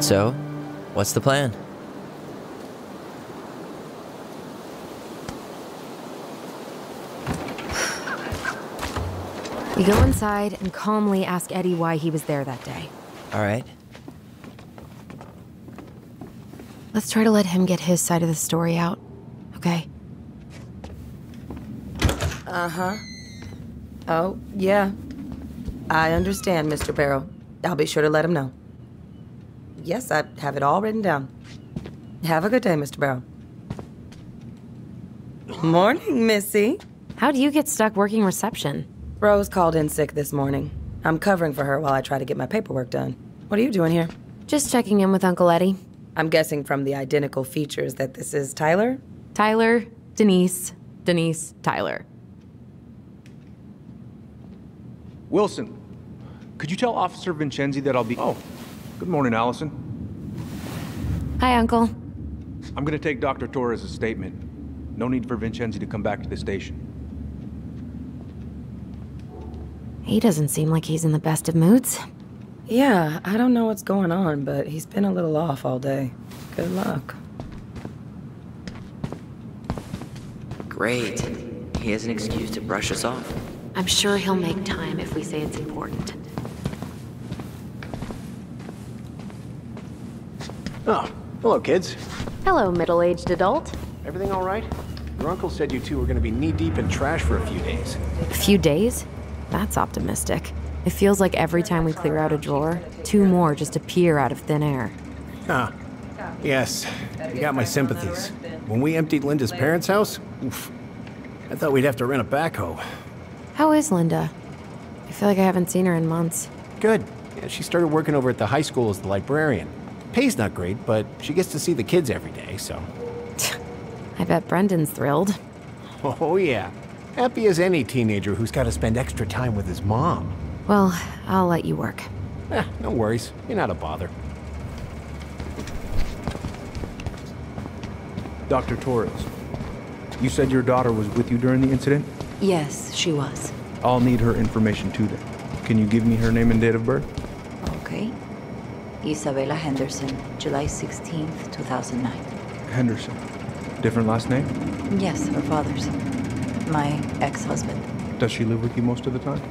So, what's the plan? We go inside and calmly ask Eddie why he was there that day. All right. Let's try to let him get his side of the story out, okay? Uh-huh. Oh, yeah. I understand, Mr. Barrow. I'll be sure to let him know. Yes, I have it all written down. Have a good day, Mr. Barrow. Morning, Missy. How do you get stuck working reception? Rose called in sick this morning. I'm covering for her while I try to get my paperwork done. What are you doing here? Just checking in with Uncle Eddie. I'm guessing from the identical features that this is Tyler? Tyler, Denise, Denise, Tyler. Wilson, could you tell Officer Vincenzi that I'll be... Oh, good morning, Allison. Hi, Uncle. I'm gonna take Dr. Torres' statement. No need for Vincenzi to come back to the station. He doesn't seem like he's in the best of moods. Yeah, I don't know what's going on, but he's been a little off all day. Good luck. Great. He has an excuse to brush us off. I'm sure he'll make time if we say it's important. Oh, hello, kids. Hello, middle-aged adult. Everything all right? Your uncle said you two were going to be knee-deep in trash for a few days. A few days? That's optimistic. It feels like every time we clear out a drawer, 2 more just appear out of thin air. Ah, yes. You got my sympathies. When we emptied Linda's parents' house, oof, I thought we'd have to rent a backhoe. How is Linda? I feel like I haven't seen her in months. Good. Yeah, she started working over at the high school as the librarian. Pay's not great, but she gets to see the kids every day, so... I bet Brendan's thrilled. Oh, yeah. Happy as any teenager who's got to spend extra time with his mom. Well, I'll let you work. No worries. You're not a bother. Dr. Torres, you said your daughter was with you during the incident? Yes, she was. I'll need her information too then. Can you give me her name and date of birth? Okay. Isabella Henderson, July 16th, 2009. Henderson. Different last name? Yes, her father's. My ex-husband. Does she live with you most of the time?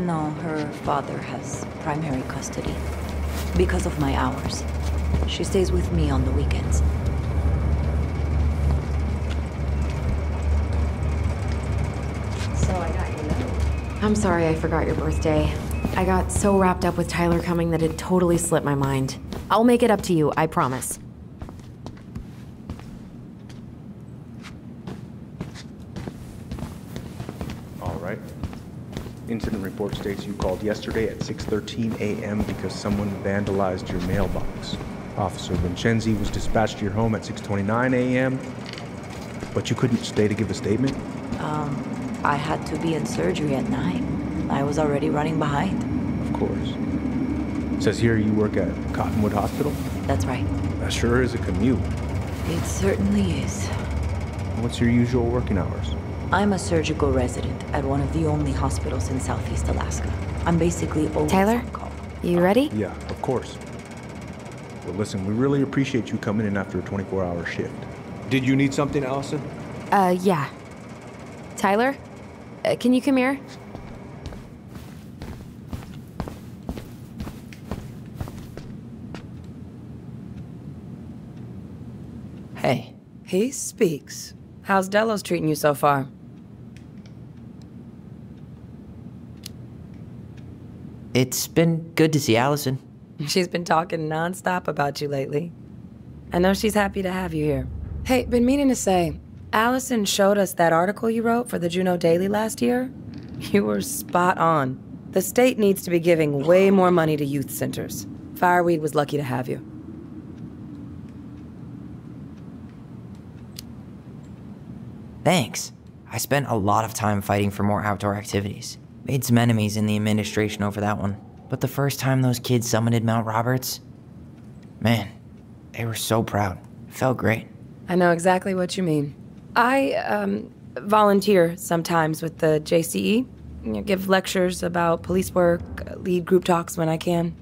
No, her father has primary custody. Because of my hours. She stays with me on the weekends. So I got your note. I'm sorry I forgot your birthday. I got so wrapped up with Tyler coming that it totally slipped my mind. I'll make it up to you, I promise. All right. Incident report states you called yesterday at 6:13 a.m. because someone vandalized your mailbox. Officer Vincenzi was dispatched to your home at 6:29 a.m., but you couldn't stay to give a statement? I had to be in surgery at 9. I was already running behind. Of course. Says here you work at Cottonwood Hospital? That's right. That sure is a commute. It certainly is. What's your usual working hours? I'm a surgical resident at one of the only hospitals in Southeast Alaska. I'm basically always Tyler? on call. You ready? Yeah, of course. Well, listen, we really appreciate you coming in after a 24-hour shift. Did you need something, Allison? Yeah. Tyler? Can you come here? Hey. He speaks. How's Delos treating you so far? It's been good to see Allison. She's been talking nonstop about you lately. I know she's happy to have you here. Hey, been meaning to say, Allison showed us that article you wrote for the Juneau Daily last year. You were spot on. The state needs to be giving way more money to youth centers. Fireweed was lucky to have you. Thanks. I spent a lot of time fighting for more outdoor activities. Made some enemies in the administration over that one. But the first time those kids summited Mount Roberts, man, they were so proud. It felt great. I know exactly what you mean. I, volunteer sometimes with the JCE. Give lectures about police work, lead group talks when I can.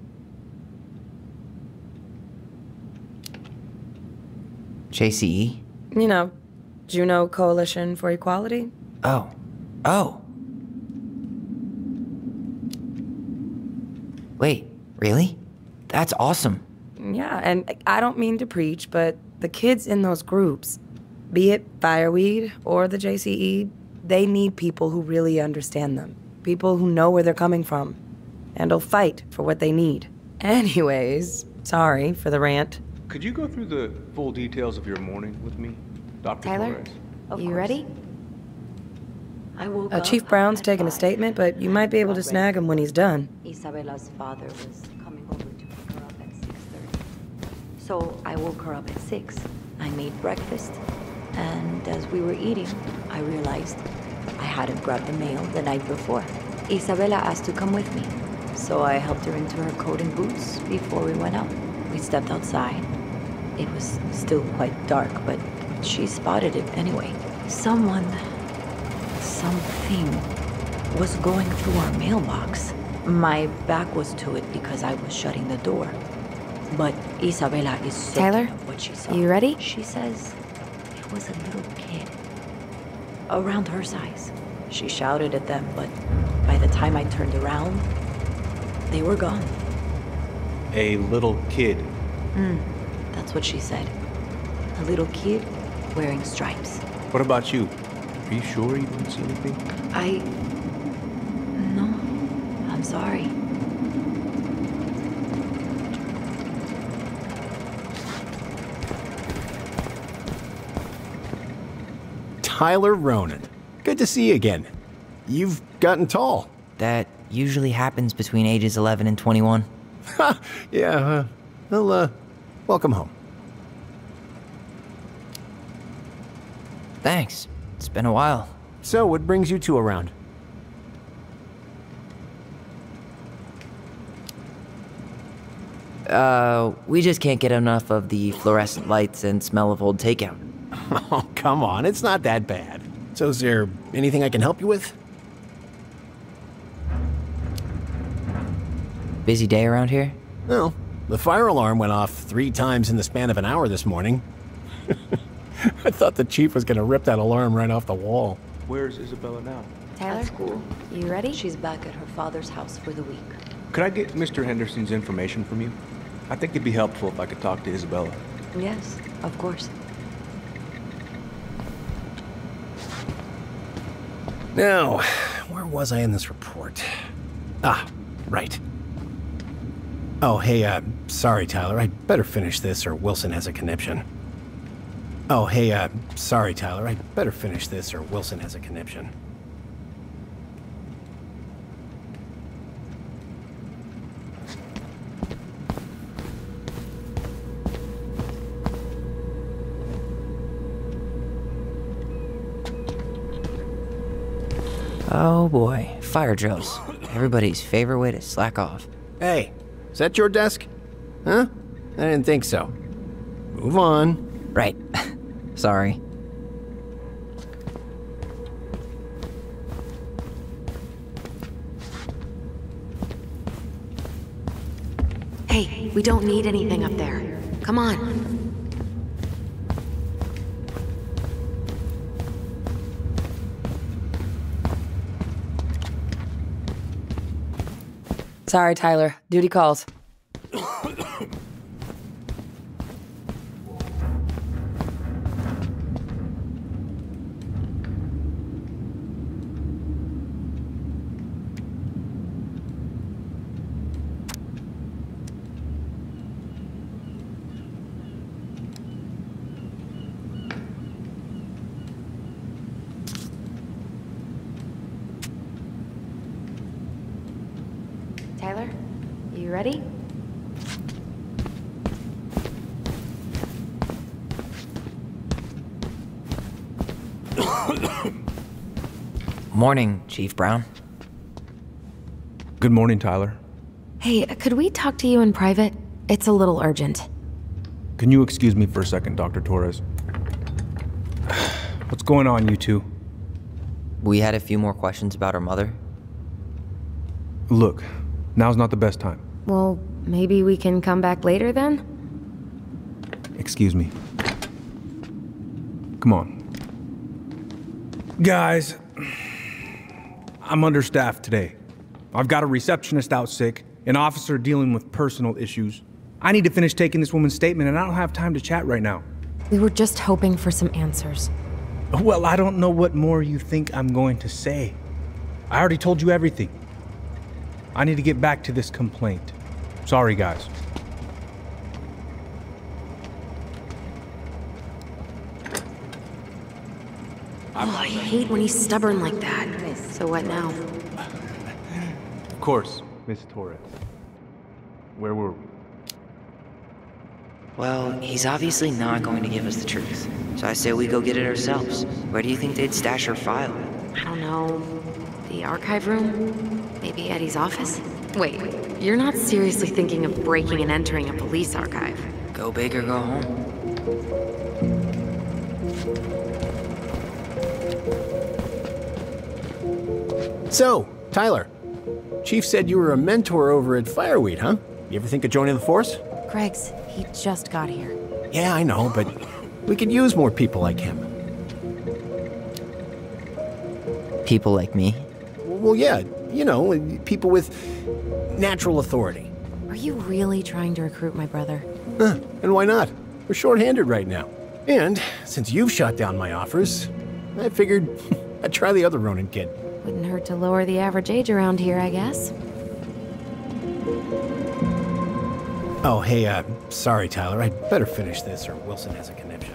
JCE? You know, Juno Coalition for Equality. Oh. Oh. Wait, really? That's awesome. Yeah, and I don't mean to preach, but the kids in those groups, be it Fireweed or the JCE, they need people who really understand them. People who know where they're coming from and will fight for what they need. Anyways, sorry for the rant. Could you go through the full details of your morning with me, Dr. Tyler, Torres? Of you course. ready? I woke up Chief Brown's at taking a 5. statement, but you might be able to snag him when he's done. Isabella's father was coming over to pick her up at 6:30. So I woke her up at 6. I made breakfast, and as we were eating, I realized I hadn't grabbed the mail the night before. Isabella asked to come with me, so I helped her into her coat and boots before we went out. We stepped outside. It was still quite dark, but she spotted it anyway. Something was going through our mailbox. My back was to it because I was shutting the door. But Isabella is certain Tyler, of what she saw. you ready? She says it was a little kid. Around her size. She shouted at them, but by the time I turned around, they were gone. A little kid. That's what she said. A little kid wearing stripes. What about you? Are you sure you didn't see anything? No, I'm sorry. Tyler Ronan. Good to see you again. You've gotten tall. That usually happens between ages 11 and 21. Yeah, well, welcome home. Thanks. It's been a while. So, what brings you two around? We just can't get enough of the fluorescent lights and smell of old takeout. Oh, come on, it's not that bad. So is there anything I can help you with? Busy day around here? No. The fire alarm went off 3 times in the span of an hour this morning. I thought the chief was gonna rip that alarm right off the wall. Where's Isabella now? Tyler, At school. you ready? She's back at her father's house for the week. Could I get Mr. Henderson's information from you? I think it'd be helpful if I could talk to Isabella. Yes, of course. Now, where was I in this report? Ah, right. Oh, hey, sorry, Tyler. I'd better finish this or Wilson has a conniption. Oh, hey, sorry, Tyler. I'd better finish this or Wilson has a conniption. Oh boy, fire drills. Everybody's favorite way to slack off. Hey, is that your desk? Huh? I didn't think so. Move on. Right. Sorry. Hey, we don't need anything up there. Come on. Sorry, Tyler. Duty calls. Tyler, you ready? Morning, Chief Brown. Good morning, Tyler. Hey, could we talk to you in private? It's a little urgent. Can you excuse me for a second, Dr. Torres? What's going on, you two? We had a few more questions about our mother. Look, now's not the best time. Well, maybe we can come back later then? Excuse me. Come on. Guys, I'm understaffed today. I've got a receptionist out sick, an officer dealing with personal issues. I need to finish taking this woman's statement, and I don't have time to chat right now. We were just hoping for some answers. Well, I don't know what more you think I'm going to say. I already told you everything. I need to get back to this complaint. Sorry, guys. Oh, I hate when he's stubborn like that. So what now? Of course, Miss Torres. Where were we? Well, he's obviously not going to give us the truth. So I say we go get it ourselves. Where do you think they'd stash her file? I don't know. The archive room? Maybe Eddie's office? Wait, you're not seriously thinking of breaking and entering a police archive? Go big or go home. So, Tyler, Chief said you were a mentor over at Fireweed, huh? You ever think of joining the force? Greg's, he just got here. Yeah, I know, but we could use more people like him. People like me? Well, yeah, you know, people with natural authority. Are you really trying to recruit my brother? And why not? We're short-handed right now. And since you've shot down my offers, I figured I'd try the other Ronin kid. Wouldn't hurt to lower the average age around here, I guess. Oh, hey, sorry, Tyler. I'd better finish this or Wilson has a conniption.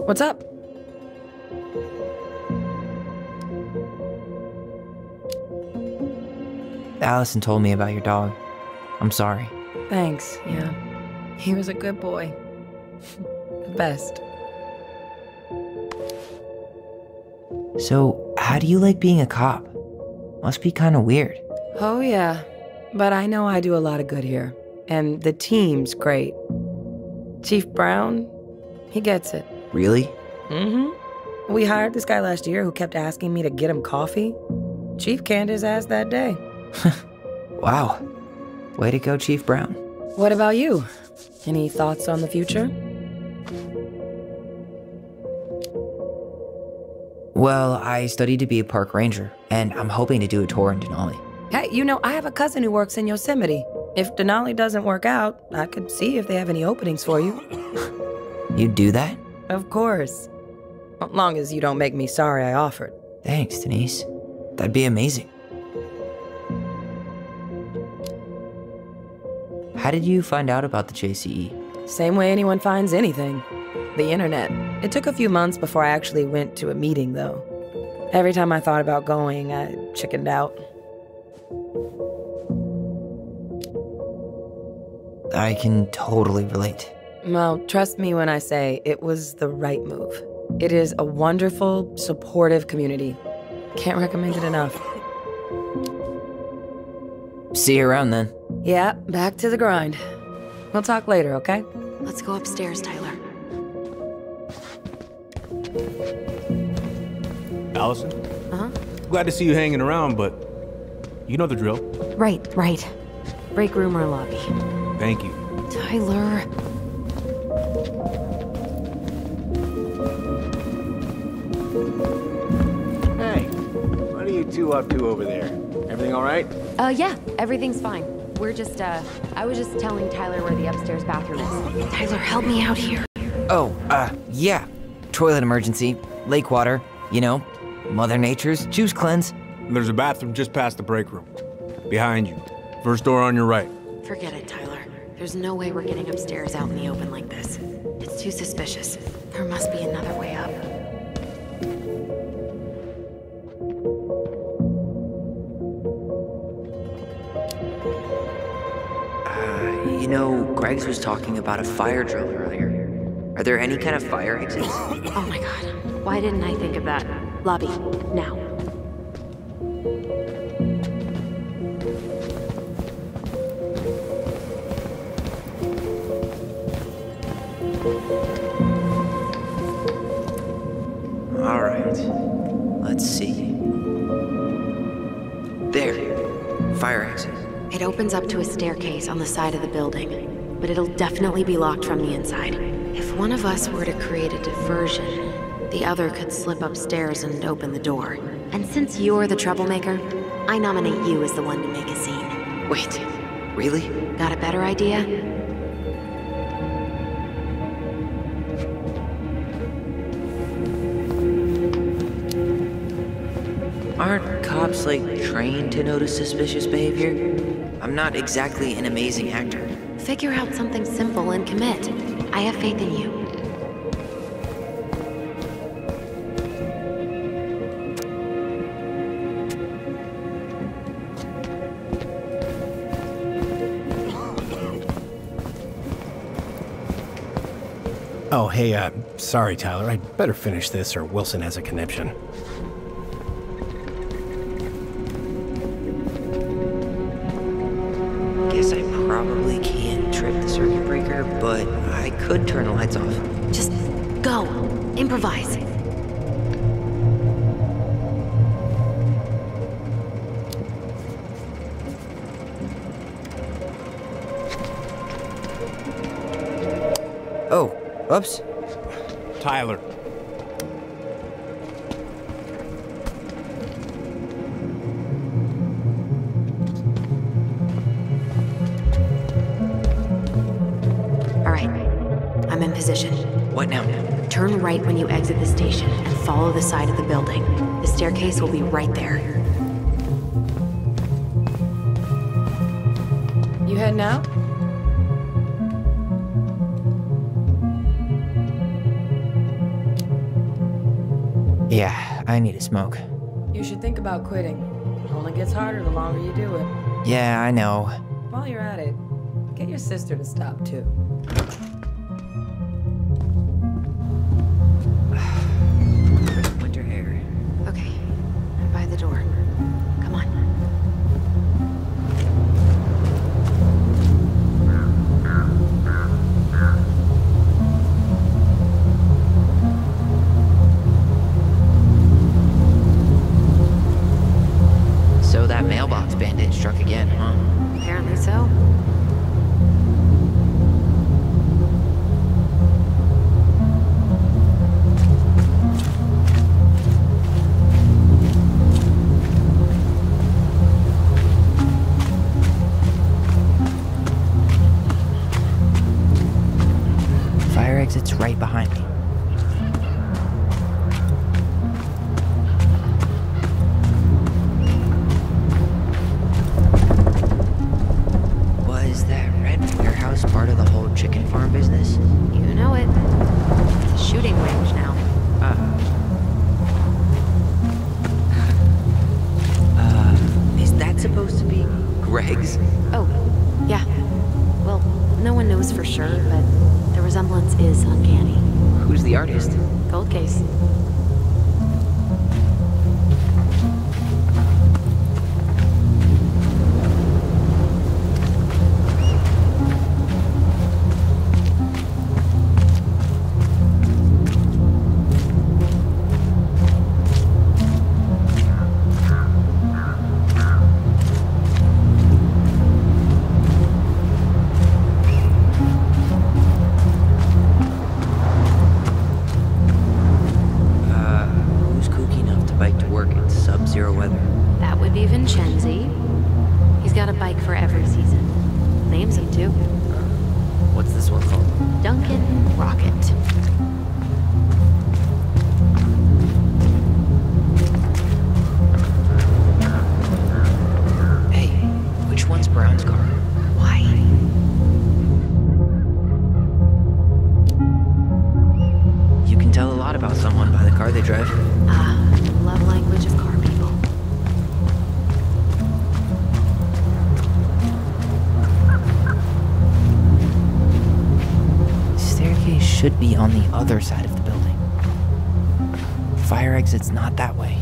What's up? Allison told me about your dog. I'm sorry. Thanks, yeah. He was a good boy. The best. So, how do you like being a cop? Must be kind of weird. Oh, yeah. But I know I do a lot of good here. And the team's great. Chief Brown, he gets it. Really? Mm-hmm. We hired this guy last year who kept asking me to get him coffee. Chief canned his ass that day. Wow. Way to go, Chief Brown. What about you? Any thoughts on the future? Well, I studied to be a park ranger, and I'm hoping to do a tour in Denali. Hey, you know, I have a cousin who works in Yosemite. If Denali doesn't work out, I could see if they have any openings for you. You'd do that? Of course. As long as you don't make me sorry I offered. Thanks, Denise. That'd be amazing. How did you find out about the JCE? Same way anyone finds anything. The internet. It took a few months before I actually went to a meeting, though. Every time I thought about going, I chickened out. I can totally relate. Well, trust me when I say it was the right move. It is a wonderful, supportive community. Can't recommend it enough. See you around then. Yeah, back to the grind. We'll talk later, okay? Let's go upstairs, Tyler. Allison? Uh-huh. Glad to see you hanging around, but you know the drill. Right. Break room or lobby. Thank you. Tyler. Hey, what are you two up to over there? Everything all right? Yeah, everything's fine. We're just, I was just telling Tyler where the upstairs bathroom is. Tyler, help me out here. Oh, yeah. Toilet emergency, lake water, you know, Mother Nature's juice cleanse. There's a bathroom just past the break room. Behind you. First door on your right. Forget it, Tyler. There's no way we're getting upstairs out in the open like this. It's too suspicious. There must be another way up. You know, Greggs was talking about a fire drill earlier. Are there any kind of fire exits? Oh my god. Why didn't I think of that? Lobby, now. All right. Let's see. There. Fire exit. It opens up to a staircase on the side of the building, but it'll definitely be locked from the inside. If one of us were to create a diversion, the other could slip upstairs and open the door. And since you're the troublemaker, I nominate you as the one to make a scene. Wait, really? Got a better idea? Aren't cops, like, trained to notice suspicious behavior? I'm not exactly an amazing actor. Figure out something simple and commit. I have faith in you. Oh, hey, sorry, Tyler. I'd better finish this or Wilson has a conniption. Guess I probably can't trip the circuit breaker, but I could turn the lights off. Just go. Improvise. Oh, oops. Tyler. All right. I'm in position. What now? Turn right when you exit the station and follow the side of the building. The staircase will be right there. You heading out? Yeah, I need a smoke. You should think about quitting. Only gets harder the longer you do it. Yeah, I know. While you're at it, get your sister to stop too. Winter air. Okay. By the door. Come on. So that mailbox bandit struck again, huh? Apparently so. Fire exit's right behind me. Was that red warehouse part of the whole chicken farm business? You know it. It's a shooting range now. Is that supposed to be Greg's? Oh, yeah. Well, no one knows for sure, but the resemblance is uncanny. Who's the artist? Gold case. Who's kooky enough to bike to work in sub-zero weather? That would be Vincenzi. He's got a bike for every season. Names him too. What's this one called? Duncan Rocket. Hey, which one's Brown's car? Why? You can tell a lot about someone by the car they drive. Love language of car people. Staircase should be on the other side of the building. Fire exit's not that way.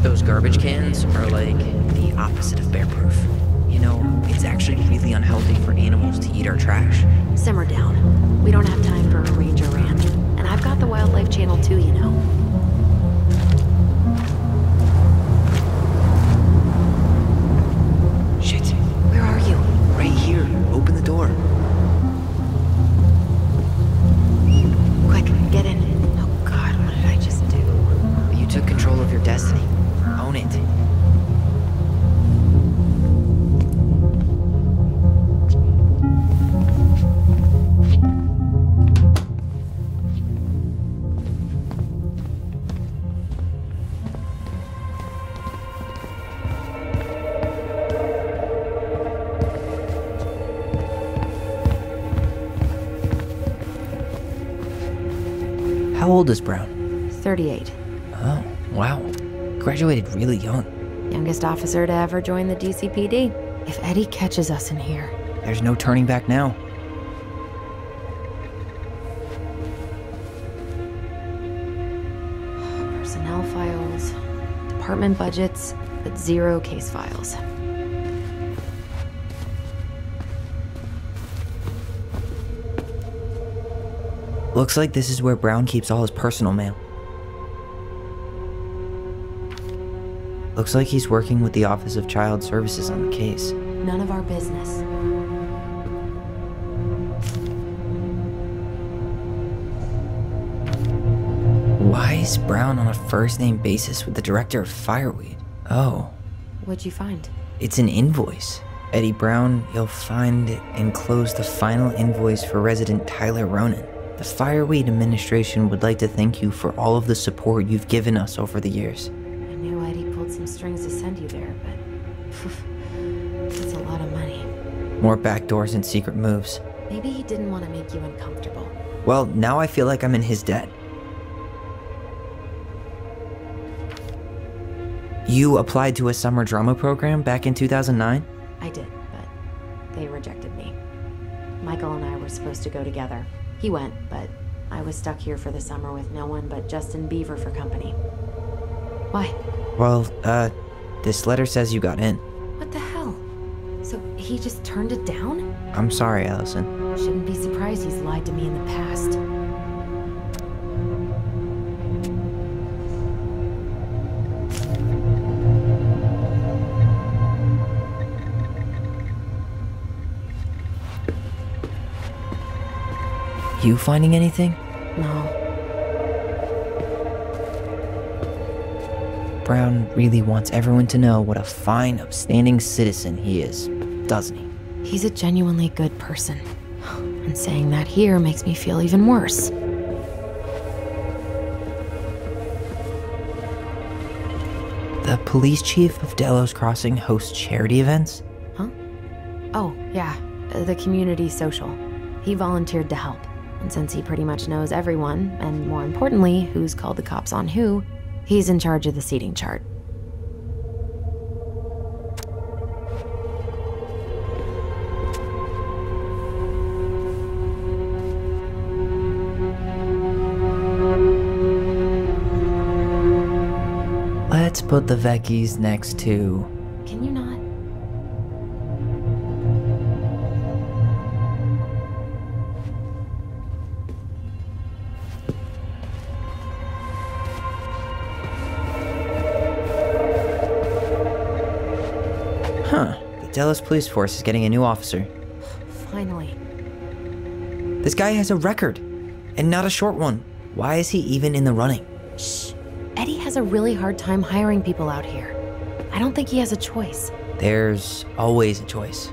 Those garbage cans are like the opposite of bear-proof. You know, it's actually really unhealthy for animals to eat our trash. Simmer down. We don't have time for a ranger rant. And I've I've got the Wildlife Channel too, you know. Shit. Where are you? Right here. Open the door. Quick, get in. Oh God, what did I just do? You took control of your destiny. Own it. How old is Brown? 38. Oh, wow. Graduated really young. Youngest officer to ever join the DCPD. If Eddie catches us in here. There's no turning back now. Personnel files, department budgets, but 0 case files. Looks like this is where Brown keeps all his personal mail. Looks like he's working with the Office of Child Services on the case. None of our business. Why is Brown on a first-name basis with the director of Fireweed? Oh, What'd you find? it's an invoice. Eddie Brown, you'll find enclosed the final invoice for resident Tyler Ronan. The Fireweed administration would like to thank you for all of the support you've given us over the years. I knew Eddie pulled some strings to send you there, but that's a lot of money. More backdoors and secret moves. Maybe he didn't want to make you uncomfortable. Well, now I feel like I'm in his debt. You applied to a summer drama program back in 2009? I did, but they rejected me. Michael and I were supposed to go together. He went, but I was stuck here for the summer with no one but Justin Beaver for company. Why? Well, this letter says you got in. What the hell? So he just turned it down? I'm sorry, Allison. Shouldn't be surprised he's lied to me in the past. You finding anything? No. Brown really wants everyone to know what a fine, upstanding citizen he is, doesn't he? He's a genuinely good person. And saying that here makes me feel even worse. The police chief of Delos Crossing hosts charity events? Huh? Oh, yeah. The community social. He volunteered to help. And since he pretty much knows everyone, and more importantly, who's called the cops on who, he's in charge of the seating chart. Let's put the Vecchies next to... Can you not? Huh. The Delos Police Force is getting a new officer. Finally. This guy has a record, and not a short one. Why is he even in the running? Shh. Eddie has a really hard time hiring people out here. I don't think he has a choice. There's always a choice.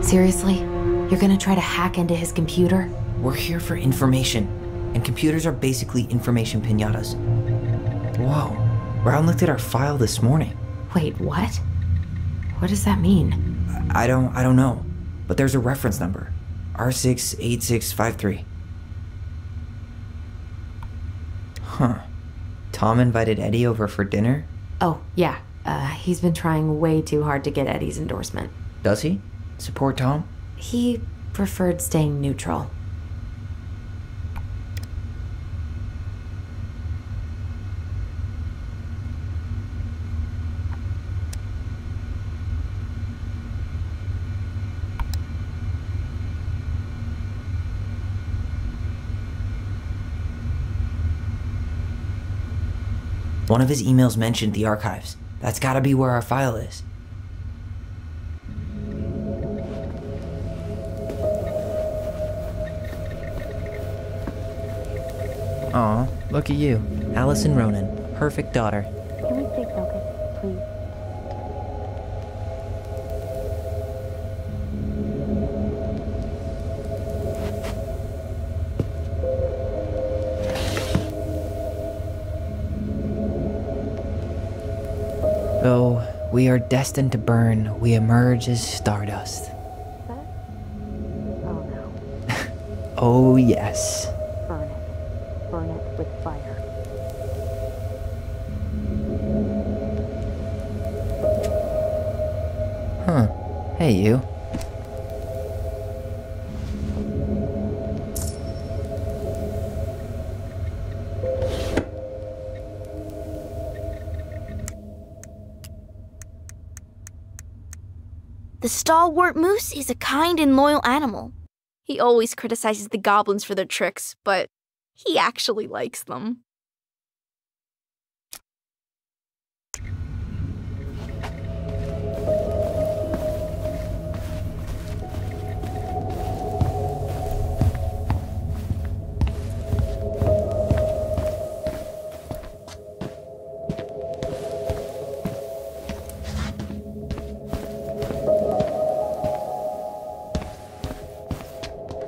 Seriously? You're gonna try to hack into his computer? We're here for information, and computers are basically information piñatas. Whoa, Brown looked at our file this morning. Wait, what? What does that mean? I don't know, but there's a reference number, R68653. Huh. Tom invited Eddie over for dinner? Oh, yeah. He's been trying way too hard to get Eddie's endorsement. Does he? Support Tom? He preferred staying neutral. One of his emails mentioned the archives. That's gotta be where our file is. Aw, look at you. Allison Ronan. Perfect daughter. Can we stay focused, please? Though we are destined to burn, we emerge as stardust. That? Oh no. Oh, yes. Burn it. Burn it with fire. Huh. Hey, you. The stalwart moose is a kind and loyal animal. He always criticizes the goblins for their tricks, but he actually likes them.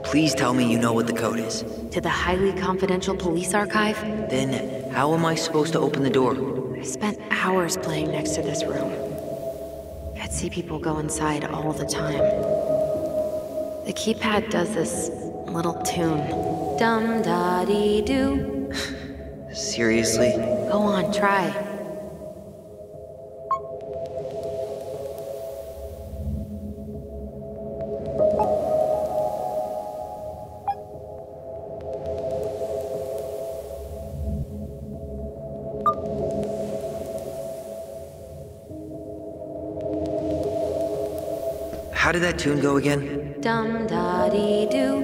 Please tell me you know what the code is. To the highly confidential police archive? Then, how am I supposed to open the door? I spent hours playing next to this room. I'd see people go inside all the time. The keypad does this little tune. Dum-da-dee-doo. Seriously? Go on, try. How did that tune go again? Dum-da-dee-doo.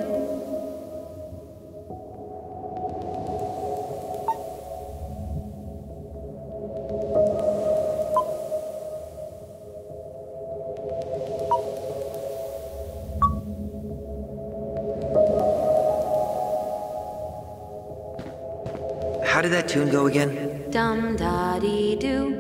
How did that tune go again? Dum-da-dee-doo.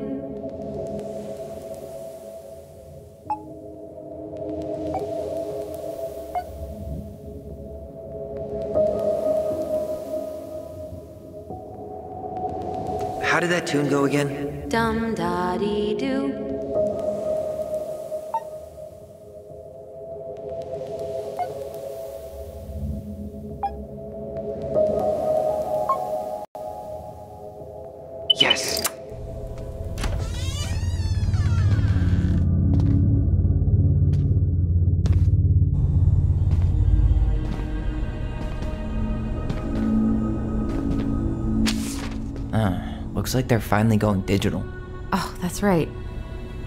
How did that tune go again? Dum-da-dee-doo. Yes! Looks like they're finally going digital. Oh, that's right.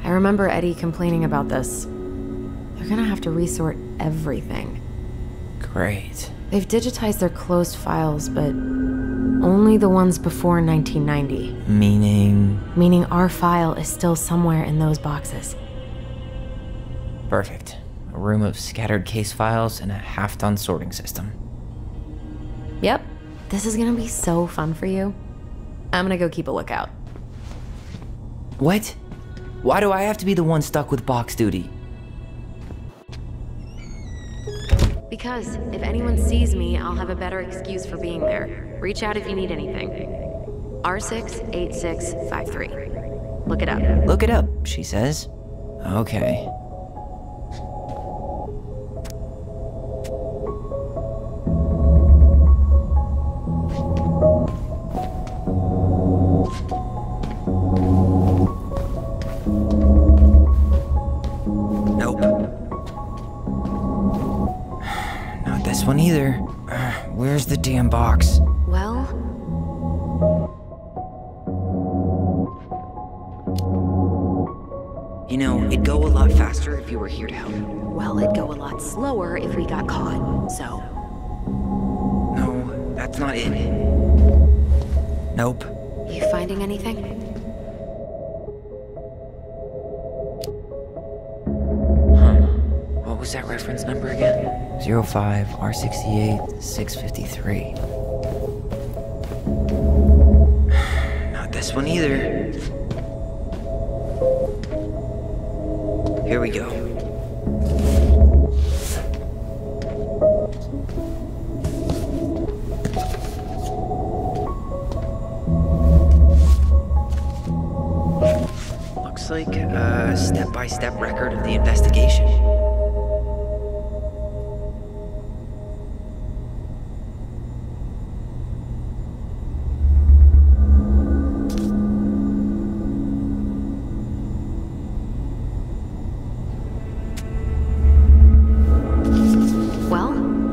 I remember Eddie complaining about this. They're gonna have to resort everything. Great. They've digitized their closed files, but only the ones before 1990. Meaning our file is still somewhere in those boxes. Perfect. A room of scattered case files and a half-done sorting system. Yep. This is gonna be so fun for you. I'm gonna go keep a lookout. What? Why do I have to be the one stuck with box duty? Because if anyone sees me, I'll have a better excuse for being there. Reach out if you need anything. R68653. Look it up. Look it up, she says. Okay. Nope. Not this one either. Where's the damn box? Well, You know, it'd go a lot faster if you were here to help. it'd go a lot slower if we got caught, so... No, that's not it. Nope. You finding anything? What was that reference number again? 05 R68 653. Not this one either. Here we go. Looks like a step-by-step record of the investigation.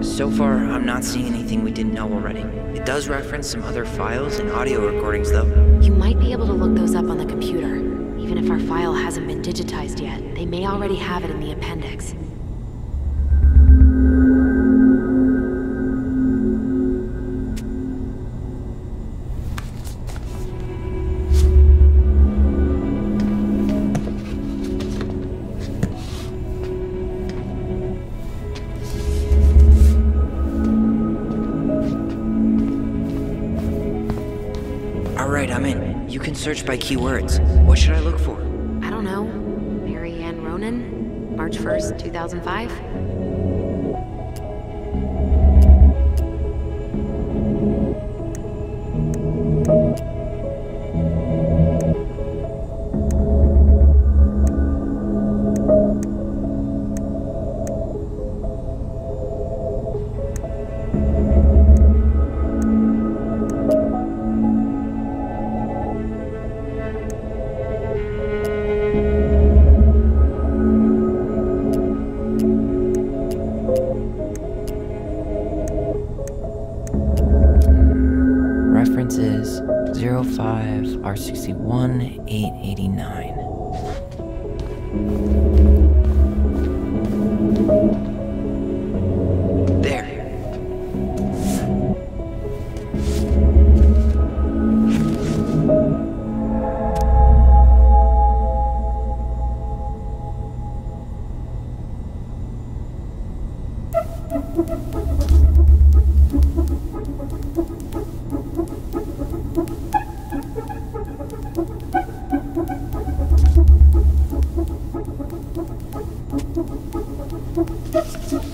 So far, I'm not seeing anything we didn't know already. It does reference some other files and audio recordings, though. You might be able to look those up on the computer. Even if our file hasn't been digitized yet, they may already have it in the appendix. Alright, I'm in. You can search by keywords. What should I look for? I don't know. Mary Ann Ronan? March 1st, 2005? Reference is 05 R61 889. There.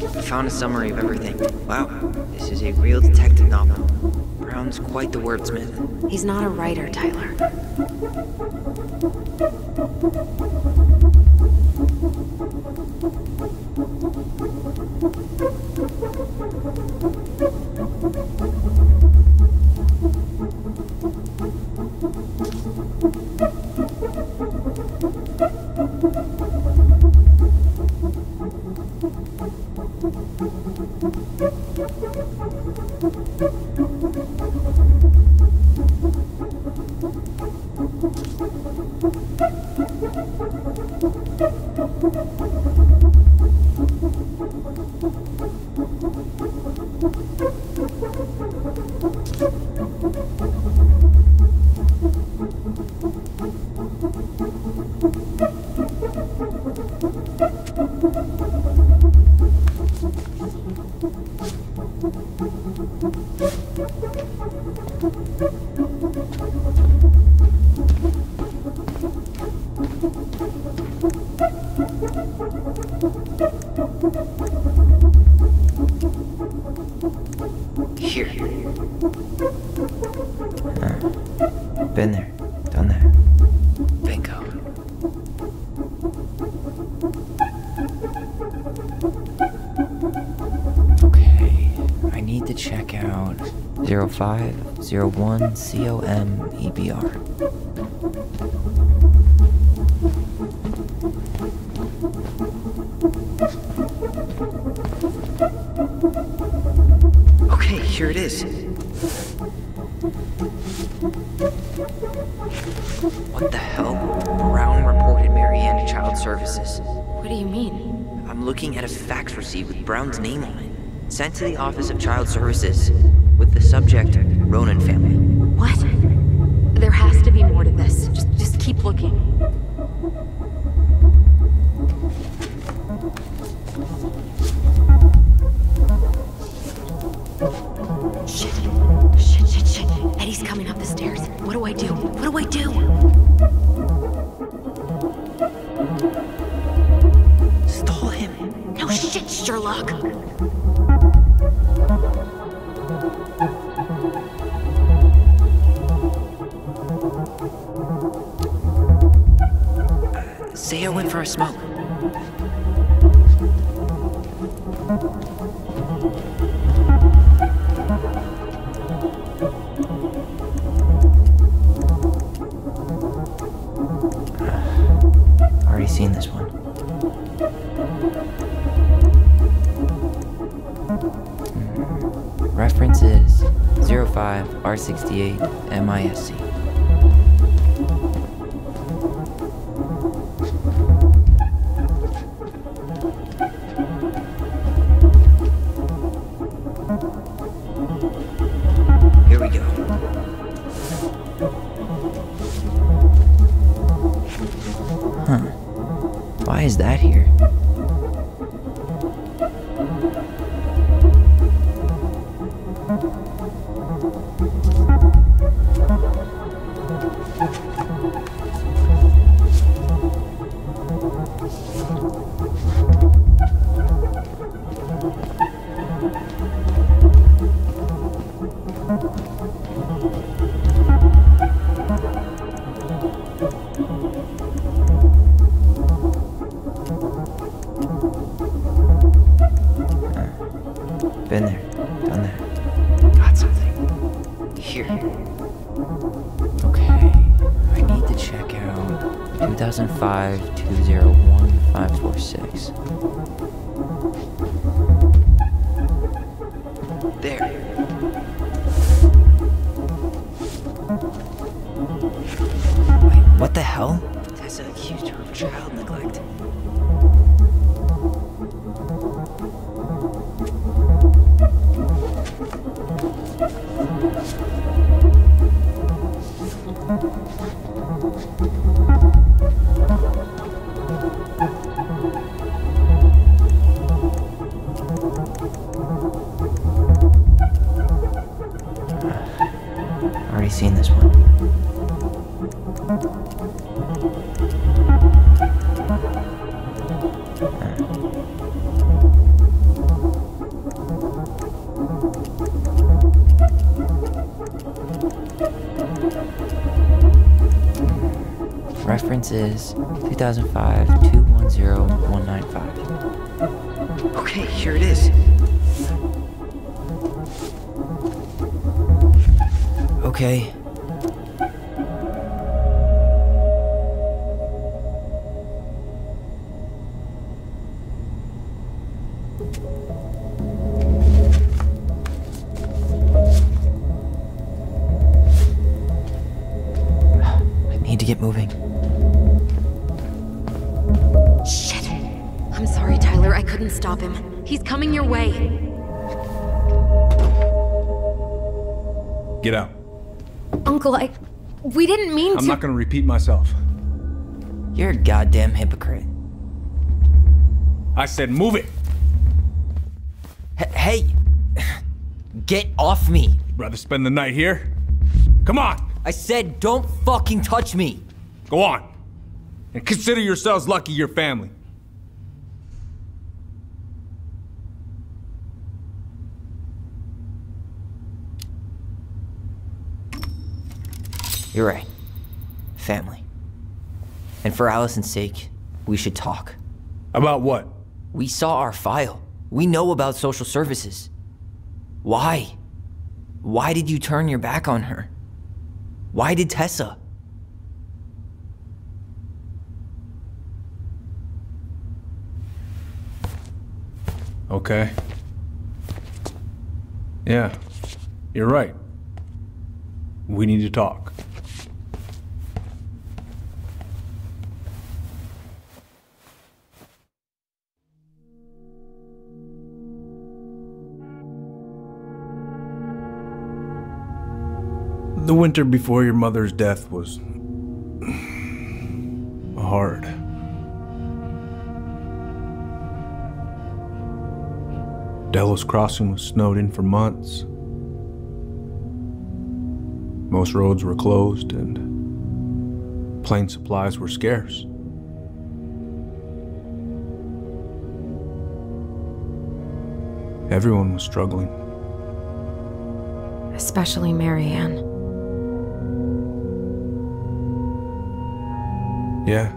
I found a summary of everything. Wow, this is a real detective novel. Brown's quite the wordsmith. He's not a writer, Tyler. Here. Been there. Done that. Bingo. Okay. I need to check out 0501 COMEBR. here it is. What the hell? Brown reported Marianne to Child Services. What do you mean? I'm looking at a fax receipt with Brown's name on it. Sent to the Office of Child Services. With the subject, Ronan family. What? There has to be more to this. Just keep looking. Shit. Eddie's coming up the stairs. What do I do? What do I do? Stall him. No shit, Sherlock. Say I went for a smoke. Already seen this one. Reference is 05R68 MISC. Here we go. Huh. Why is that here? Been there, done that. Got something. Here. Okay, I need to check out 2005-201-546. There. Wait, what the hell? Tessa accused her of child neglect. Already seen this one. Reference is 2005-210-195. Okay, here it is. Okay. I need to get moving. Shit. I'm sorry, Tyler. I couldn't stop him. He's coming your way. Get out. Uncle, we didn't mean to. I'm not gonna repeat myself. You're a goddamn hypocrite. I said move it. Hey! Get off me! Rather spend the night here? Come on! I said don't fucking touch me! Go on. And consider yourselves lucky you're family. You're right. Family. And for Allison's sake, we should talk. About what? We saw our file. We know about social services. Why? Why did you turn your back on her? Why did Tessa? Okay. Yeah. You're right. We need to talk. The winter before your mother's death was hard. Delos Crossing was snowed in for months. Most roads were closed and plane supplies were scarce. Everyone was struggling. Especially Marianne. Yeah.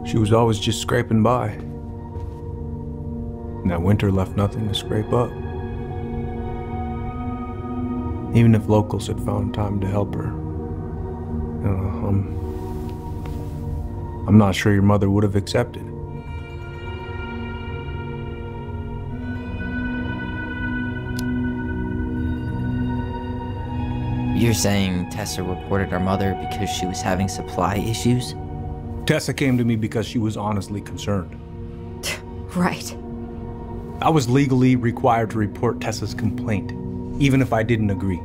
She was always just scraping by. And that winter left nothing to scrape up. Even if locals had found time to help her. I'm not sure your mother would have accepted. You're saying Tessa reported our mother because she was having supply issues? Tessa came to me because she was honestly concerned. Right. I was legally required to report Tessa's complaint, even if I didn't agree.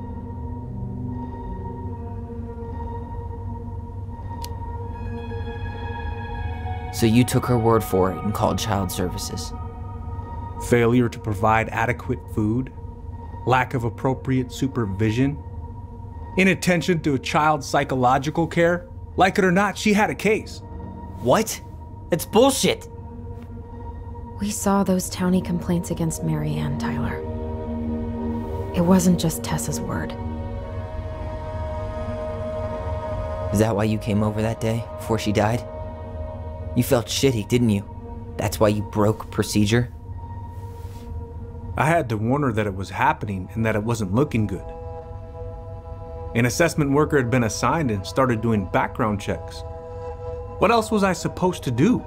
So you took her word for it and called child services? Failure to provide adequate food, lack of appropriate supervision, inattention to a child's psychological care. Like it or not, she had a case. What? That's bullshit! We saw those townie complaints against Marianne, Tyler. It wasn't just Tessa's word. Is that why you came over that day, before she died? You felt shitty, didn't you? That's why you broke procedure? I had to warn her that it was happening and that it wasn't looking good. An assessment worker had been assigned and started doing background checks. What else was I supposed to do?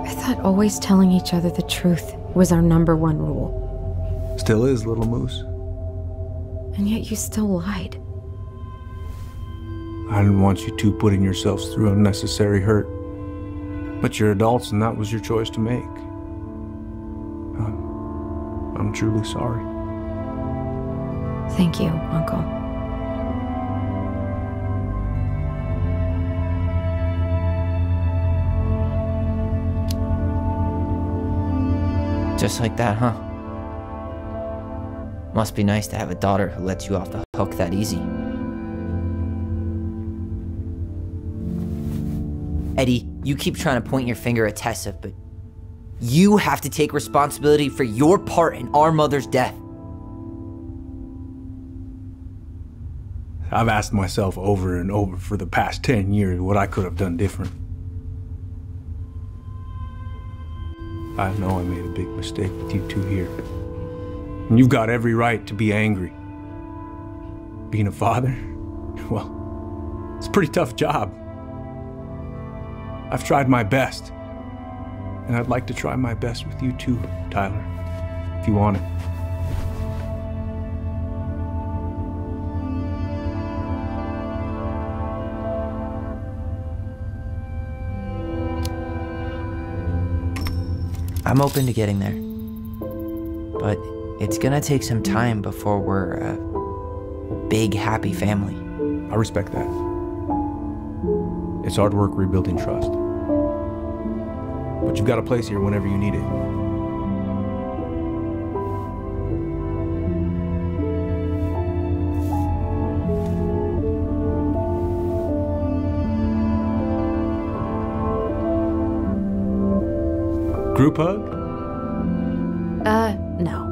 I thought always telling each other the truth was our #1 rule. Still is, little moose. And yet you still lied. I didn't want you two putting yourselves through unnecessary hurt. But you're adults and that was your choice to make. I'm truly sorry. Thank you, Uncle. Just like that, huh? Must be nice to have a daughter who lets you off the hook that easy. Eddie, you keep trying to point your finger at Tessa, but you have to take responsibility for your part in our mother's death. I've asked myself over and over for the past 10 years what I could have done different. I know I made a big mistake with you two here. And you've got every right to be angry. Being a father, well, it's a pretty tough job. I've tried my best. And I'd like to try my best with you too, Tyler, if you want it. I'm open to getting there. But it's gonna take some time before we're a big, happy family. I respect that. It's hard work rebuilding trust. But you've got a place here whenever you need it. Group hug? No.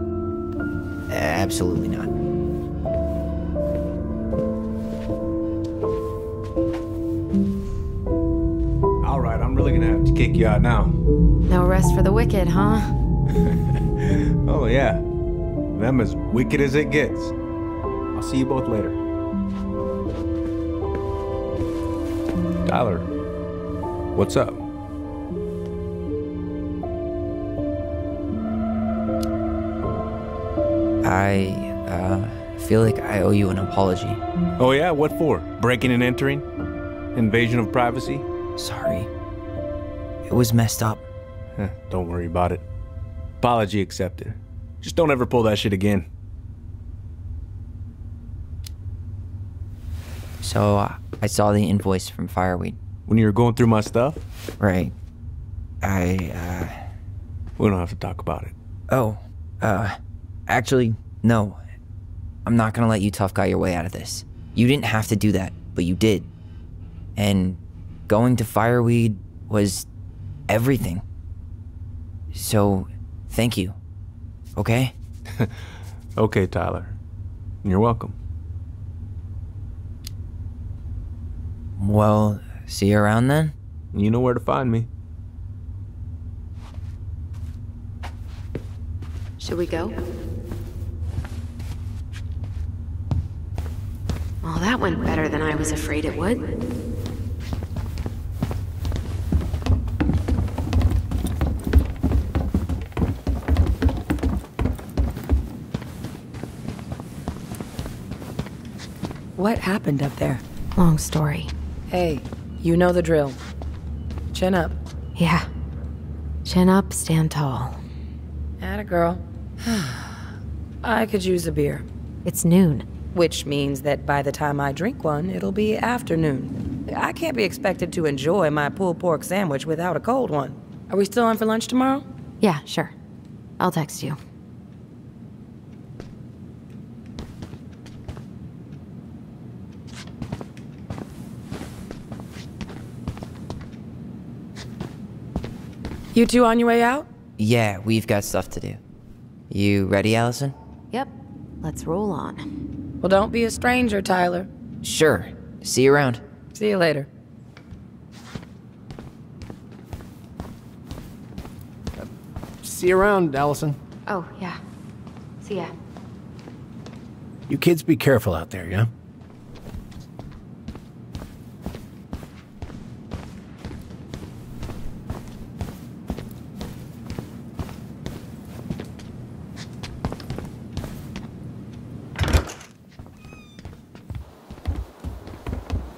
Absolutely not. All right, I'm really gonna have to kick you out now. No rest for the wicked, huh? Oh yeah, them as wicked as it gets. I'll see you both later. Tyler, what's up? I feel like I owe you an apology. Oh yeah? What for? Breaking and entering? Invasion of privacy? Sorry. It was messed up. Don't worry about it. Apology accepted. Just don't ever pull that shit again. So, I saw the invoice from Fireweed. When you were going through my stuff? Right. We don't have to talk about it. Oh, actually, no. I'm not gonna let you tough guy your way out of this. You didn't have to do that, but you did. And going to Fireweed was everything. So, thank you. Okay? Okay, Tyler. You're welcome. Well, see you around then? You know where to find me. Should we go? Well, that went better than I was afraid it would. What happened up there? Long story. Hey, you know the drill. Chin up. Yeah. Chin up, stand tall. Atta girl. I could use a beer. It's noon. Which means that by the time I drink one, it'll be afternoon. I can't be expected to enjoy my pulled pork sandwich without a cold one. Are we still on for lunch tomorrow? Yeah, sure. I'll text you. You two on your way out? Yeah, we've got stuff to do. You ready, Allison? Yep. Let's roll on. Well, don't be a stranger, Tyler. Sure. See you around. See you later. See you around, Allison. Oh, yeah. See ya. You kids be careful out there, yeah?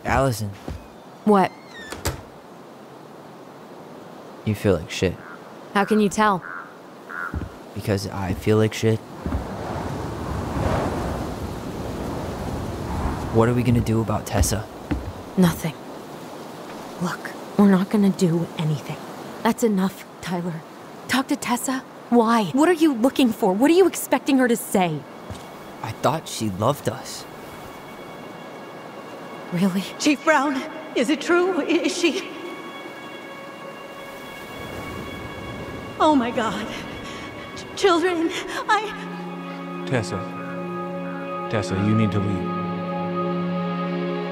Allison, What? you feel like shit. How can you tell? Because I feel like shit. What are we gonna do about Tessa? Nothing. Look, we're not gonna do anything. That's enough, Tyler. Talk to Tessa? Why? What are you looking for? What are you expecting her to say? I thought she loved us. Really? Chief Brown, is it true? Is she... Oh my God. Children, Tessa. Tessa, you need to leave.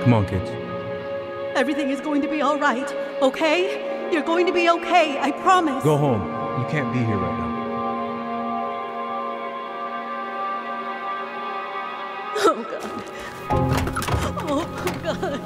Come on, kids. Everything is going to be all right, okay? You're going to be okay, I promise. Go home. You can't be here right now. Oh God. Oh God.